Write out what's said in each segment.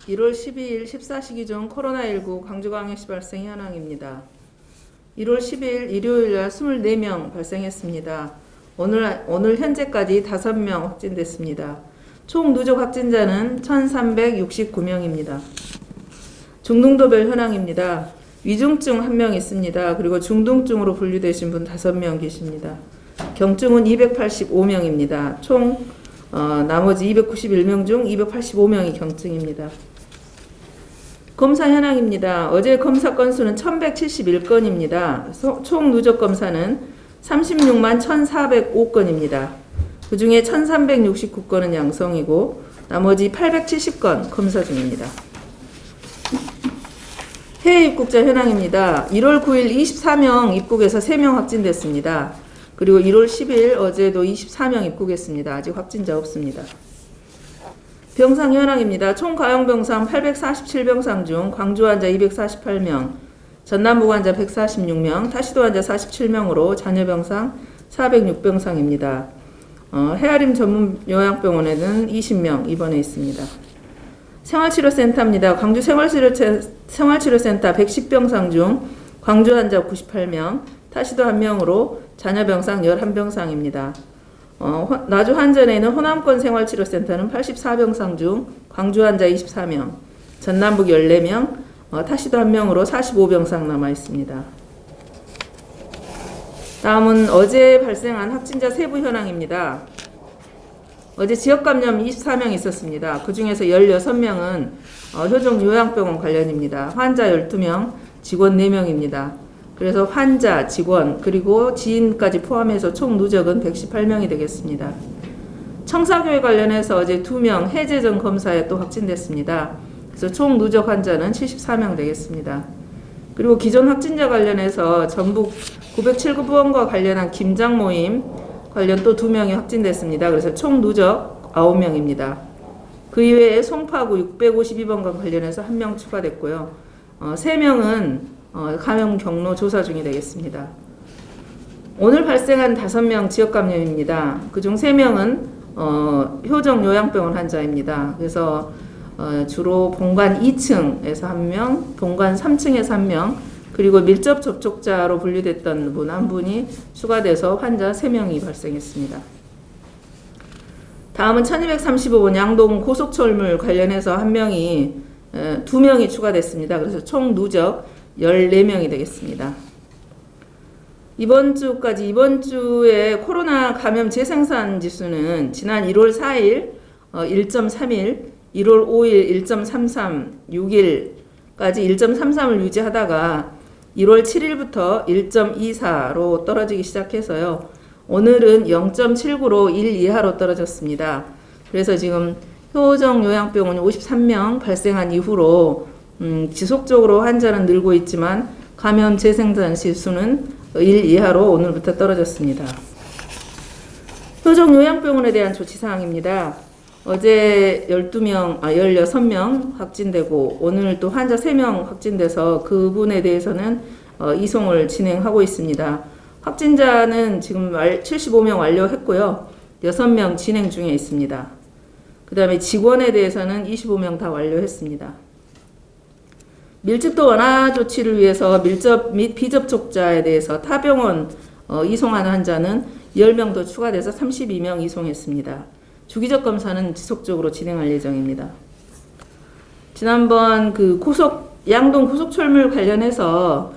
1월 12일 14시 기준 코로나19 광주광역시 발생 현황입니다. 1월 10일 일요일 날 24명 발생했습니다. 오늘 현재까지 5명 확진됐습니다. 총 누적 확진자는 1369명입니다. 중등도별 현황입니다. 위중증 1명 있습니다. 그리고 중등증으로 분류되신 분 5명 계십니다. 경증은 285명입니다. 총 나머지 291명 중 285명이 경증입니다. 검사 현황입니다. 어제 검사 건수는 1171건입니다. 총 누적 검사는 36만 1405건입니다. 그 중에 1369건은 양성이고 나머지 870건 검사 중입니다. 해외 입국자 현황입니다. 1월 9일 24명 입국해서 3명 확진됐습니다. 그리고 1월 10일 어제도 24명 입국했습니다. 아직 확진자 없습니다. 병상 현황입니다. 총 가용 병상 847병상 중 광주 환자 248명, 전남북 환자 146명, 타시도 환자 47명으로 잔여 병상 406병상입니다. 헤아림 전문 요양병원에는 20명 입원해 있습니다. 생활치료센터입니다. 광주 생활치료센터 110병상 중 광주 환자 98명, 타시도 1명으로 잔여 병상 11병상입니다. 나주 환전에 있는 호남권 생활치료센터는 84병상 중 광주 환자 24명, 전남북 14명, 타시도 1명으로 45병상 남아 있습니다. 다음은 어제 발생한 확진자 세부 현황입니다. 어제 지역감염 24명 있었습니다. 그 중에서 16명은 효정요양병원 관련입니다. 환자 12명, 직원 4명입니다. 그래서 환자, 직원, 그리고 지인까지 포함해서 총 누적은 118명이 되겠습니다. 청사교회 관련해서 어제 2명 해제 전 검사에 또 확진됐습니다. 그래서 총 누적 환자는 74명 되겠습니다. 그리고 기존 확진자 관련해서 전북 907구원과 관련한 김장 모임 관련 또 2명이 확진됐습니다. 그래서 총 누적 9명입니다. 그 이외에 송파구 652번과 관련해서 1명 추가됐고요. 3명은 감염 경로 조사 중이 되겠습니다. 오늘 발생한 5명 지역 감염입니다. 그중 3명은 효정 요양병원 환자입니다. 그래서 주로 본관 2층에서 1명, 본관 3층에서 1명, 그리고 밀접 접촉자로 분류됐던 분 1분이 추가돼서 환자 3명이 발생했습니다. 다음은 1235번 양동 고속철물 관련해서 2명이 추가됐습니다. 그래서 총 누적 14명이 되겠습니다. 이번 주에 코로나 감염 재생산 지수는 지난 1월 4일 1.31, 1월 5일 1.33, 6일까지 1.33을 유지하다가 1월 7일부터 1.24로 떨어지기 시작해서요. 오늘은 0.79로 1 이하로 떨어졌습니다. 그래서 지금 효정요양병원이 53명 발생한 이후로 지속적으로 환자는 늘고 있지만 감염 재생산 지수는 1 이하로 오늘부터 떨어졌습니다. 효정요양병원에 대한 조치사항입니다. 어제 16명 확진되고 오늘 또 환자 3명 확진돼서 그분에 대해서는 이송을 진행하고 있습니다. 확진자는 지금 75명 완료했고요. 6명 진행 중에 있습니다. 그 다음에 직원에 대해서는 25명 다 완료했습니다. 밀집도 완화 조치를 위해서 밀접 및 비접촉자에 대해서 타병원 이송하는 환자는 10명 더 추가돼서 32명 이송했습니다. 주기적 검사는 지속적으로 진행할 예정입니다. 지난번 양동 고속철물 관련해서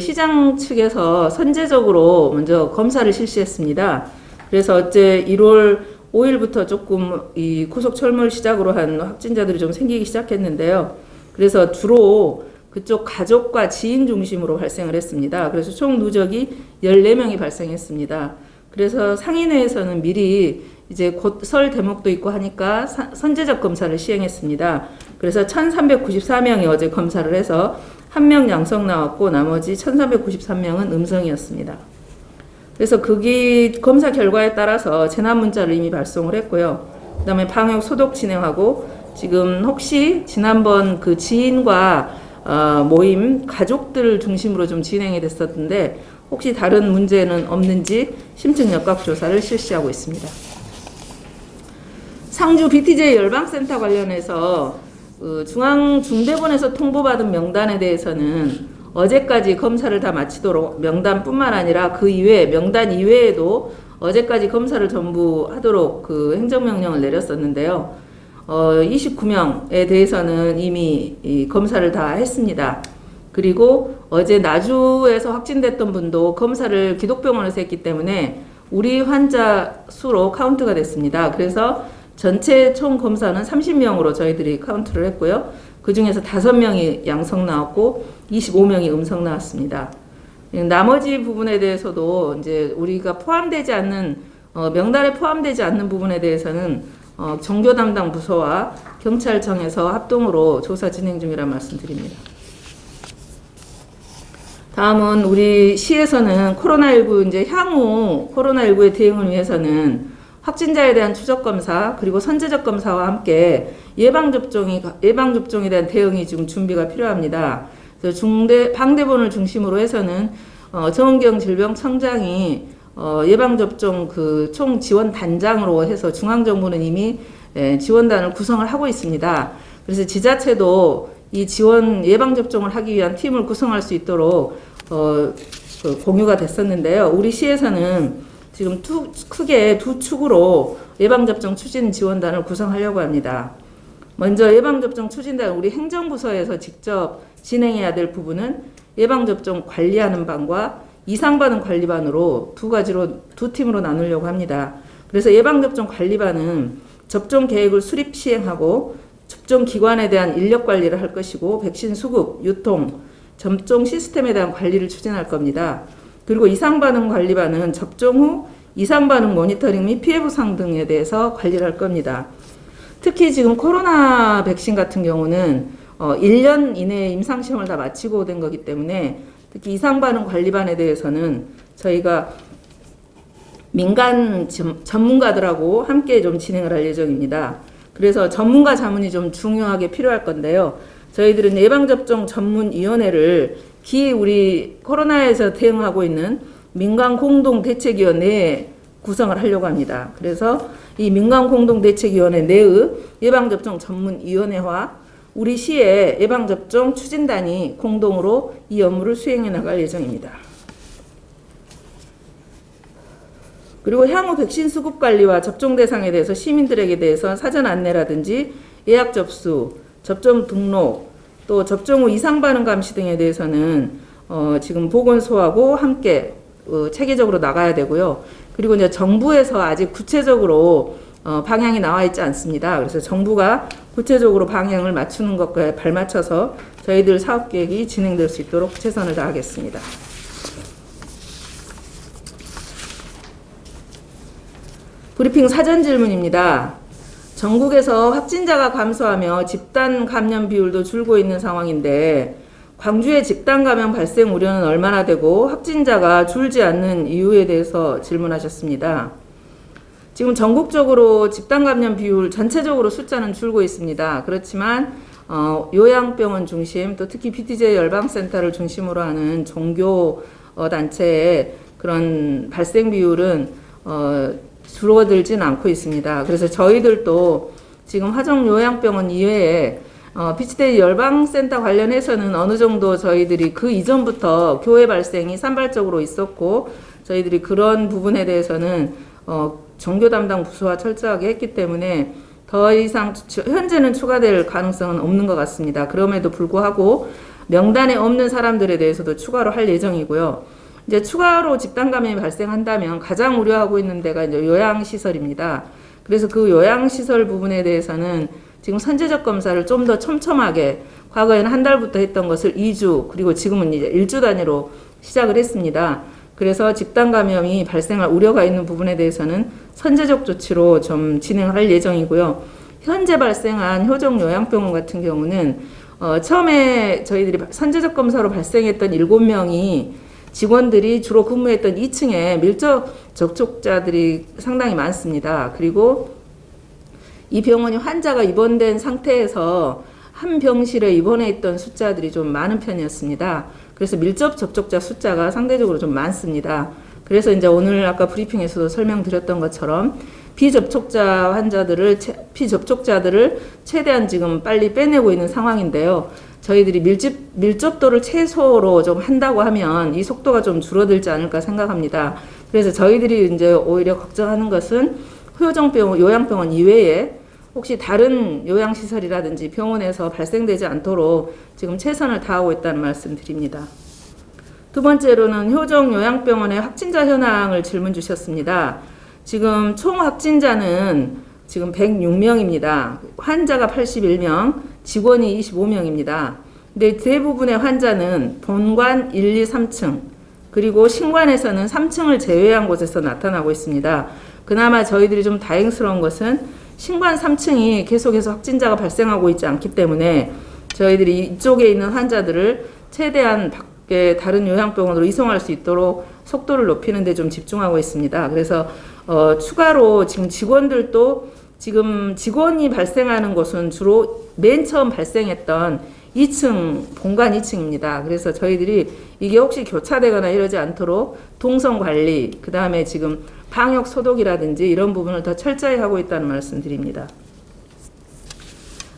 시장 측에서 선제적으로 먼저 검사를 실시했습니다. 그래서 어제 1월 5일부터 조금 이 고속철물 시작으로 한 확진자들이 좀 생기기 시작했는데요. 그래서 주로 그쪽 가족과 지인 중심으로 발생을 했습니다. 그래서 총 누적이 14명이 발생했습니다. 그래서 상인회에서는 미리 이제 곧 설 대목도 있고 하니까 선제적 검사를 시행했습니다. 그래서 1394명이 어제 검사를 해서 1명 양성 나왔고 나머지 1393명은 음성이었습니다. 그래서 검사 결과에 따라서 재난 문자를 이미 발송을 했고요. 그 다음에 방역 소독 진행하고 지금 혹시 지난번 지인과 모임 가족들 중심으로 좀 진행이 됐었는데 혹시 다른 문제는 없는지 심층 역학 조사를 실시하고 있습니다. 상주 BTJ 열방센터 관련해서 중앙중대본에서 통보받은 명단에 대해서는 어제까지 검사를 다 마치도록 명단뿐만 아니라 그 이외에 명단 이외에도 어제까지 검사를 전부 하도록 그 행정명령을 내렸었는데요. 29명에 대해서는 이미 이 검사를 다 했습니다. 그리고 어제 나주에서 확진됐던 분도 검사를 기독병원에서 했기 때문에 우리 환자 수로 카운트가 됐습니다. 그래서 전체 총 검사는 30명으로 저희들이 카운트를 했고요. 그 중에서 5명이 양성 나왔고 25명이 음성 나왔습니다. 나머지 부분에 대해서도 이제 우리가 포함되지 않는 명단에 포함되지 않는 부분에 대해서는 종교 담당 부서와 경찰청에서 합동으로 조사 진행 중이라 말씀드립니다. 다음은 우리 시에서는 코로나19 이제 향후 코로나19의 대응을 위해서는 확진자에 대한 추적 검사 그리고 선제적 검사와 함께 예방접종에 대한 대응이 지금 준비가 필요합니다. 그래서 방대본을 중심으로 해서는 정은경 질병청장이 예방접종 그 총 지원 단장으로 해서 중앙정부는 이미 지원단을 구성을 하고 있습니다. 그래서 지자체도 이 지원 예방접종을 하기 위한 팀을 구성할 수 있도록 공유가 됐었는데요. 우리 시에서는 지금 크게 두 축으로 예방접종 추진 지원단을 구성하려고 합니다. 먼저 예방접종 추진단 우리 행정부서에서 직접 진행해야 될 부분은 예방접종 관리하는 반과 이상반응 관리반으로 두 팀으로 나누려고 합니다. 그래서 예방접종 관리반은 접종 계획을 수립 시행하고 접종 기관에 대한 인력 관리를 할 것이고 백신 수급, 유통, 접종 시스템에 대한 관리를 추진할 겁니다. 그리고 이상반응 관리반은 접종 후 이상반응 모니터링 및 피해 보상 등에 대해서 관리를 할 겁니다. 특히 지금 코로나 백신 같은 경우는 1년 이내에 임상시험을 다 마치고 된 거기 때문에 특히 이상반응 관리반에 대해서는 저희가 민간 전문가들하고 함께 좀 진행을 할 예정입니다. 그래서 전문가 자문이 좀 중요하게 필요할 건데요. 저희들은 예방접종 전문위원회를 우리 코로나에서 대응하고 있는 민간공동대책위원회 내에 구성을 하려고 합니다. 그래서 이 민간공동대책위원회 내의 예방접종 전문위원회와 우리 시의 예방접종 추진단이 공동으로 이 업무를 수행해 나갈 예정입니다. 그리고 향후 백신 수급 관리와 접종 대상에 대해서 시민들에게 대해서 사전 안내라든지 예약 접수, 접종 등록, 또 접종 후 이상 반응 감시 등에 대해서는 지금 보건소하고 함께 체계적으로 나가야 되고요. 그리고 이제 정부에서 아직 구체적으로 방향이 나와 있지 않습니다. 그래서 정부가 구체적으로 방향을 맞추는 것과 발맞춰서 저희들 사업 계획이 진행될 수 있도록 최선을 다하겠습니다. 브리핑 사전 질문입니다. 전국에서 확진자가 감소하며 집단 감염 비율도 줄고 있는 상황인데 광주의 집단 감염 발생 우려는 얼마나 되고 확진자가 줄지 않는 이유에 대해서 질문하셨습니다. 지금 전국적으로 집단 감염 비율 전체적으로 숫자는 줄고 있습니다. 그렇지만 요양병원 중심 또 특히 BTJ 열방센터를 중심으로 하는 종교 단체의 그런 발생 비율은 줄어들진 않고 있습니다. 그래서 저희들도 지금 화정요양병원 이외에 BTJ 열방센터 관련해서는 어느 정도 저희들이 그 이전부터 교회 발생이 산발적으로 있었고 저희들이 그런 부분에 대해서는 종교 담당 부서와 철저하게 했기 때문에 더 이상 현재는 추가될 가능성은 없는 것 같습니다. 그럼에도 불구하고 명단에 없는 사람들에 대해서도 추가로 할 예정이고요. 이제 추가로 집단 감염이 발생한다면 가장 우려하고 있는 데가 이제 요양시설입니다. 그래서 그 요양시설 부분에 대해서는 지금 선제적 검사를 좀 더 촘촘하게 과거에는 한 달부터 했던 것을 2주 그리고 지금은 이제 1주 단위로 시작을 했습니다. 그래서 집단 감염이 발생할 우려가 있는 부분에 대해서는 선제적 조치로 좀 진행할 예정이고요. 현재 발생한 효정요양병원 같은 경우는 처음에 저희들이 선제적 검사로 발생했던 7명이 직원들이 주로 근무했던 2층에 밀접 접촉자들이 상당히 많습니다. 그리고 이 병원이 환자가 입원된 상태에서 한 병실에 입원해 있던 숫자들이 좀 많은 편이었습니다. 그래서 밀접 접촉자 숫자가 상대적으로 좀 많습니다. 그래서 이제 오늘 아까 브리핑에서도 설명드렸던 것처럼 비접촉자들을 최대한 지금 빨리 빼내고 있는 상황인데요. 저희들이 밀접도를 최소로 좀 한다고 하면 이 속도가 좀 줄어들지 않을까 생각합니다. 그래서 저희들이 이제 오히려 걱정하는 것은 후요정병원, 요양병원 이외에 혹시 다른 요양시설이라든지 병원에서 발생되지 않도록 지금 최선을 다하고 있다는 말씀 드립니다. 두 번째로는 효정 요양병원의 확진자 현황을 질문 주셨습니다. 지금 총 확진자는 지금 106명입니다. 환자가 81명, 직원이 25명입니다. 근데 대부분의 환자는 본관 1, 2, 3층, 그리고 신관에서는 3층을 제외한 곳에서 나타나고 있습니다. 그나마 저희들이 좀 다행스러운 것은 신관 3층이 계속해서 확진자가 발생하고 있지 않기 때문에 저희들이 이쪽에 있는 환자들을 최대한 밖에 다른 요양병원으로 이송할 수 있도록 속도를 높이는 데 좀 집중하고 있습니다. 그래서 추가로 지금 직원들도 지금 직원이 발생하는 곳은 주로 맨 처음 발생했던 2층, 본관 2층입니다. 그래서 저희들이 이게 혹시 교차되거나 이러지 않도록 동선 관리, 그 다음에 지금 방역 소독이라든지 이런 부분을 더 철저히 하고 있다는 말씀 드립니다.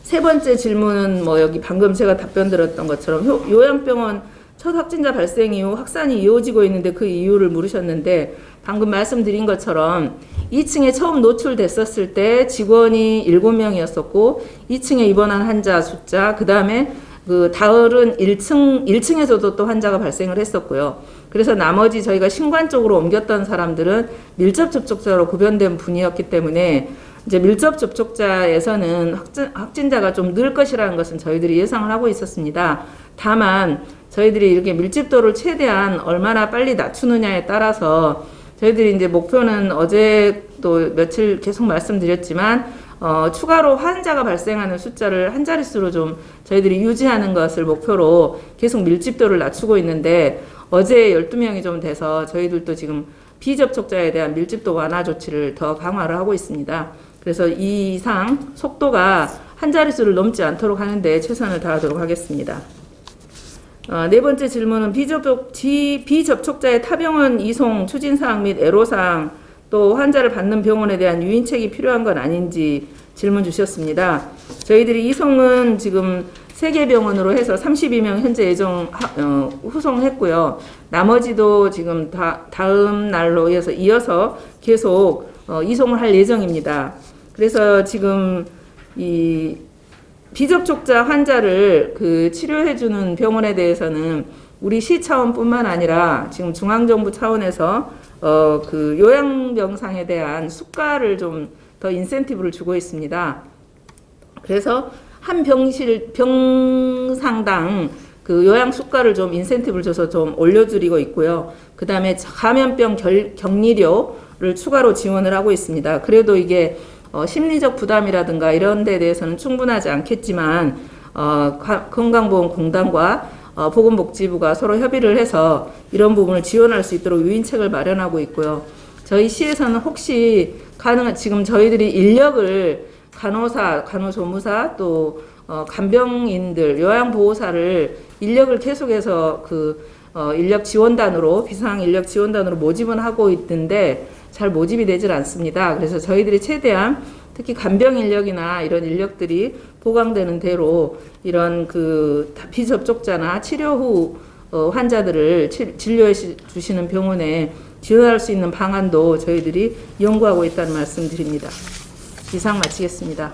세 번째 질문은 뭐 여기 방금 제가 답변 드렸던 것처럼 요양병원 첫 확진자 발생 이후 확산이 이어지고 있는데 그 이유를 물으셨는데 방금 말씀드린 것처럼 2층에 처음 노출됐었을 때 직원이 7명이었었고 2층에 입원한 환자 숫자, 그 다음에 그 다른 1층에서도 또 환자가 발생을 했었고요. 그래서 나머지 저희가 신관 쪽으로 옮겼던 사람들은 밀접 접촉자로 구별된 분이었기 때문에 이제 밀접 접촉자에서는 확진자가 좀 늘 것이라는 것은 저희들이 예상을 하고 있었습니다. 다만 저희들이 이렇게 밀집도를 최대한 얼마나 빨리 낮추느냐에 따라서 저희들이 이제 목표는 어제 또 며칠 계속 말씀드렸지만 추가로 환자가 발생하는 숫자를 한 자릿수로 좀 저희들이 유지하는 것을 목표로 계속 밀집도를 낮추고 있는데 어제 12명이 좀 돼서 저희들도 지금 비접촉자에 대한 밀집도 완화 조치를 더 강화를 하고 있습니다. 그래서 이 이상 속도가 한 자릿수를 넘지 않도록 하는데 최선을 다하도록 하겠습니다. 네 번째 질문은 비접촉자의 타병원 이송 추진사항 및 애로사항 또 환자를 받는 병원에 대한 유인책이 필요한 건 아닌지 질문 주셨습니다. 저희들이 이송은 지금 3개 병원으로 해서 32명 현재 예정 후송했고요. 나머지도 지금 다음 날로 이어서 계속 이송을 할 예정입니다. 그래서 지금 이 비접촉자 환자를 그 치료해주는 병원에 대해서는 우리 시 차원뿐만 아니라 지금 중앙정부 차원에서 그 요양병상에 대한 수가를 좀 더 인센티브를 주고 있습니다. 그래서 한 병상당 그 요양 수가를 좀 인센티브를 줘서 좀 올려드리고 있고요. 그 다음에 감염병 격리료를 추가로 지원을 하고 있습니다. 그래도 이게 심리적 부담이라든가 이런 데 대해서는 충분하지 않겠지만 건강보험공단과 보건복지부가 서로 협의를 해서 이런 부분을 지원할 수 있도록 유인책을 마련하고 있고요. 저희 시에서는 혹시 지금 저희들이 인력을 간호사, 간호조무사 또 간병인들, 요양보호사를 인력을 계속해서 인력 지원단으로 비상 인력 지원단으로 모집은 하고 있는데 잘 모집이 되질 않습니다. 그래서 저희들이 최대한 특히 간병 인력이나 이런 인력들이 보강되는 대로 이런 비접촉자나 치료 후 환자들을 진료해 주시는 병원에 지원할 수 있는 방안도 저희들이 연구하고 있다는 말씀 드립니다. 이상 마치겠습니다.